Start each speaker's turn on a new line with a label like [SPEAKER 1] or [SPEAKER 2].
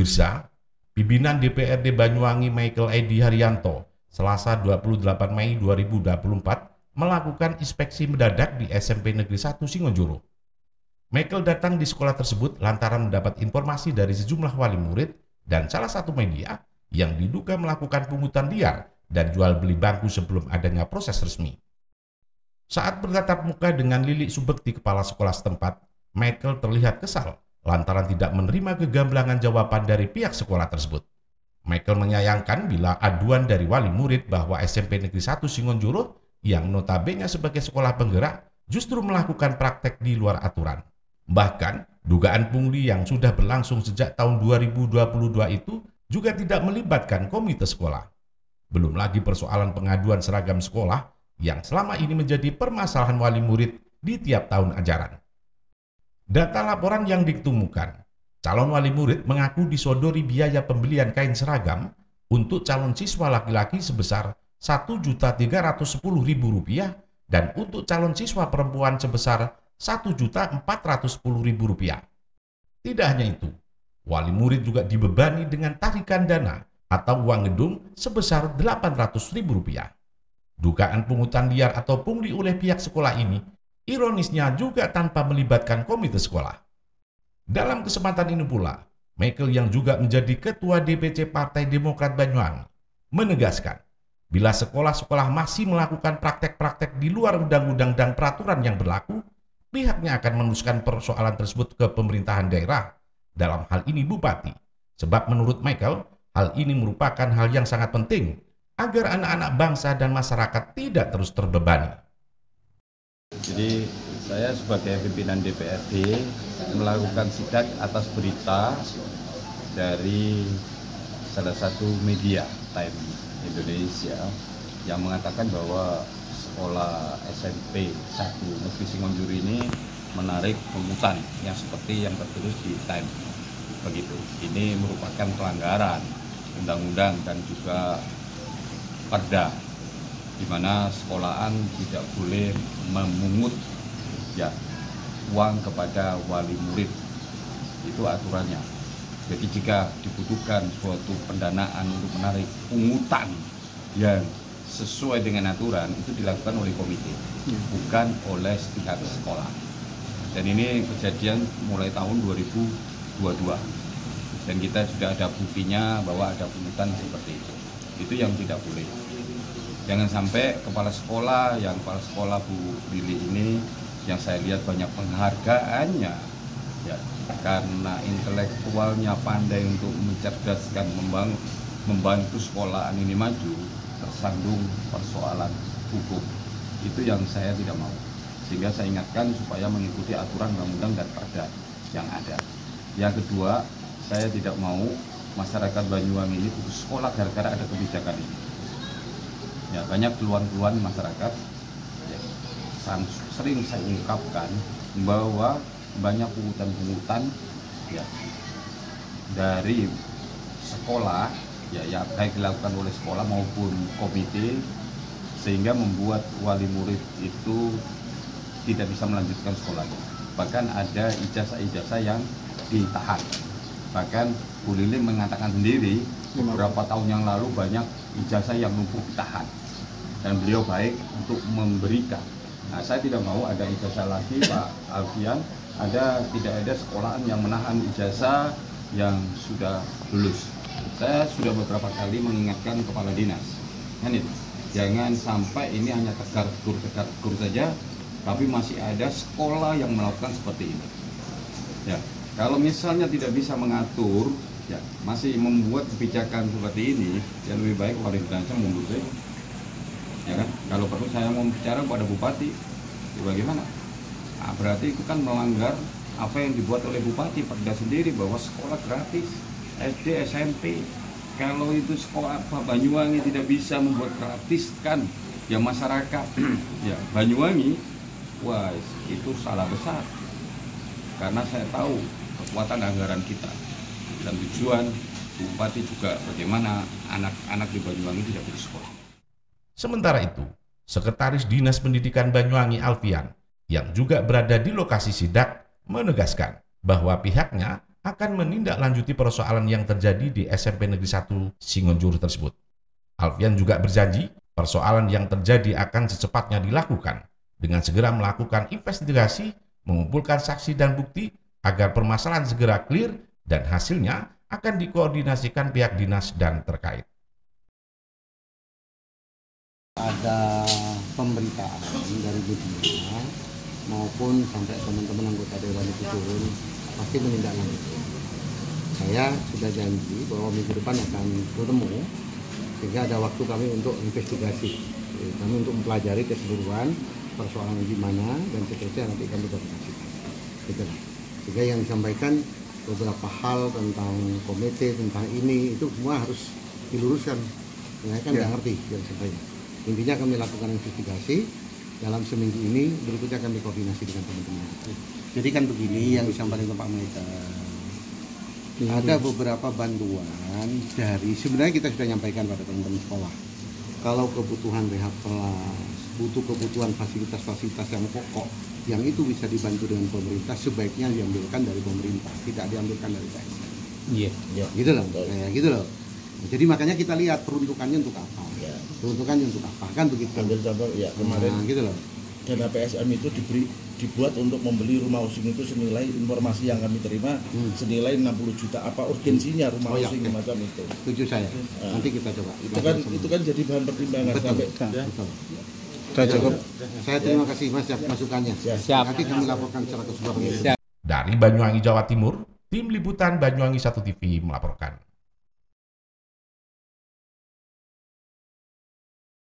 [SPEAKER 1] Pemirsa, pimpinan DPRD Banyuwangi Michael Edi Haryanto Selasa 28 Mei 2024 melakukan inspeksi mendadak di SMP Negeri 1 Singonjuru. Michael datang di sekolah tersebut lantaran mendapat informasi dari sejumlah wali murid dan salah satu media yang diduga melakukan pungutan liar dan jual beli bangku sebelum adanya proses resmi. Saat bertatap muka dengan Lilik Subekti, kepala sekolah setempat, Michael terlihat kesal lantaran tidak menerima kegamblangan jawaban dari pihak sekolah tersebut. Michael menyayangkan bila aduan dari wali murid bahwa SMP Negeri 1 Singonjuru yang notabene sebagai sekolah penggerak justru melakukan praktek di luar aturan. Bahkan, dugaan pungli yang sudah berlangsung sejak tahun 2022 itu juga tidak melibatkan komite sekolah. Belum lagi persoalan pengaduan seragam sekolah yang selama ini menjadi permasalahan wali murid di tiap tahun ajaran. Data laporan yang diketemukan, calon wali murid mengaku disodori biaya pembelian kain seragam untuk calon siswa laki-laki sebesar Rp1.310.000 dan untuk calon siswa perempuan sebesar Rp1.410.000. Tidak hanya itu, wali murid juga dibebani dengan tarikan dana atau uang gedung sebesar Rp800.000. Dugaan pungutan liar atau pungli oleh pihak sekolah ini ironisnya juga tanpa melibatkan komite sekolah. Dalam kesempatan ini pula, Michael yang juga menjadi Ketua DPC Partai Demokrat Banyuwangi menegaskan bila sekolah-sekolah masih melakukan praktek-praktek di luar undang-undang dan peraturan yang berlaku, pihaknya akan meneruskan persoalan tersebut ke pemerintahan daerah, dalam hal ini Bupati. Sebab menurut Michael, hal ini merupakan hal yang sangat penting agar anak-anak bangsa dan masyarakat tidak terus terbebani.
[SPEAKER 2] Jadi saya sebagai pimpinan DPRD melakukan sidak atas berita dari salah satu media Time Indonesia yang mengatakan bahwa sekolah SMP 1 Negeri Singonjuru ini menarik pungutan yang seperti yang tertulis di Time. Begitu. Ini merupakan pelanggaran undang-undang dan juga perda, di mana sekolahan tidak boleh memungut uang kepada wali murid. Itu aturannya. Jadi jika dibutuhkan suatu pendanaan untuk menarik pungutan yang sesuai dengan aturan, itu dilakukan oleh komite, bukan oleh pihak sekolah. Dan ini kejadian mulai tahun 2022. Dan kita sudah ada buktinya bahwa ada pungutan seperti itu. Itu yang tidak boleh. Jangan sampai kepala sekolah Bu Lili ini yang saya lihat banyak penghargaannya ya, karena intelektualnya pandai untuk mencerdaskan, membantu sekolahan ini maju, tersandung persoalan hukum. Itu yang saya tidak mau. Sehingga saya ingatkan supaya mengikuti aturan undang-undang dan perda yang ada. Yang kedua, saya tidak mau masyarakat Banyuwangi ini putus sekolah gara-gara ada kebijakan ini. Ya, banyak keluhan-keluhan masyarakat ya, sering saya ungkapkan bahwa banyak pungutan-pungutan ya, dari sekolah ya, yang baik dilakukan oleh sekolah maupun komite, sehingga membuat wali murid itu tidak bisa melanjutkan sekolahnya. Bahkan ada ijazah-ijazah yang ditahan. Bahkan Bu Lili mengatakan sendiri beberapa tahun yang lalu banyak ijazah yang numpuk ditahan, dan beliau baik untuk memberikan. Nah, saya tidak mau ada ijazah lagi, Pak Alfian, tidak ada sekolahan yang menahan ijazah yang sudah lulus. Saya sudah beberapa kali mengingatkan kepala dinas, kan itu, jangan sampai ini hanya tegar-tegur saja, tapi masih ada sekolah yang melakukan seperti ini. Ya, kalau misalnya tidak bisa mengatur, ya masih membuat kebijakan seperti ini, ya lebih baik wali dinasnya mundur saja. Ya kan? Kalau perlu saya mau bicara pada bupati, ya bagaimana? Nah, berarti itu kan melanggar apa yang dibuat oleh bupati perda sendiri bahwa sekolah gratis SD SMP. Kalau itu sekolah Banyuwangi tidak bisa membuat gratis kan, ya masyarakat ya Banyuwangi, wah itu salah besar. Karena saya tahu kekuatan anggaran kita dan tujuan bupati juga bagaimana anak-anak di Banyuwangi tidak putus sekolah.
[SPEAKER 1] Sementara itu, Sekretaris Dinas Pendidikan Banyuwangi Alfian yang juga berada di lokasi sidak menegaskan bahwa pihaknya akan menindaklanjuti persoalan yang terjadi di SMP Negeri 1 Singonjuru tersebut. Alfian juga berjanji persoalan yang terjadi akan secepatnya dilakukan dengan segera melakukan investigasi, mengumpulkan saksi dan bukti agar permasalahan segera clear dan hasilnya akan dikoordinasikan pihak dinas dan terkait.
[SPEAKER 3] Ada pemberitaan dari media maupun sampai teman-teman anggota dewan itu turun pasti menindaklanjuti. Saya sudah janji bahwa minggu depan akan bertemu sehingga ada waktu kami untuk investigasi, kami untuk mempelajari keseluruhan persoalan gimana dan seterusnya nanti kami koordinasikan. Gitu. Sehingga yang disampaikan beberapa hal tentang komite tentang ini itu semua harus diluruskan. Saya kan nggak ngerti yang disampaikan. Intinya kami lakukan investigasi dalam seminggu ini, berikutnya kami koordinasi dengan teman-teman.
[SPEAKER 4] Jadi kan begini yang disampaikan Pak Maita. Ada beberapa bantuan dari, sebenarnya kita sudah nyampaikan pada teman-teman sekolah. Kalau kebutuhan rehab kelas, butuh kebutuhan fasilitas-fasilitas yang pokok, yang itu bisa dibantu dengan pemerintah, sebaiknya diambilkan dari pemerintah, tidak diambilkan dari PSN.
[SPEAKER 5] Iya.
[SPEAKER 4] Gitu loh, kayak gitu loh. Jadi makanya kita lihat peruntukannya untuk apa, peruntukannya untuk apa, kan begitu.
[SPEAKER 5] Ambil contoh ya kemarin
[SPEAKER 4] gitu loh.
[SPEAKER 5] Dana PSM itu dibuat untuk membeli rumah housing itu senilai, informasi yang kami terima senilai 60 juta. Apa urgensinya rumah housing macam itu?
[SPEAKER 4] Setuju saya. Nanti kita coba.
[SPEAKER 5] Itu kan jadi bahan pertimbangan.
[SPEAKER 4] Betul.
[SPEAKER 5] Cukup.
[SPEAKER 4] Saya terima kasih Mas masukannya.
[SPEAKER 3] Siap.
[SPEAKER 4] Nanti kami laporkan secara keseluruhan.
[SPEAKER 1] Dari Banyuwangi, Jawa Timur, Tim Liputan Banyuwangi 1 TV melaporkan.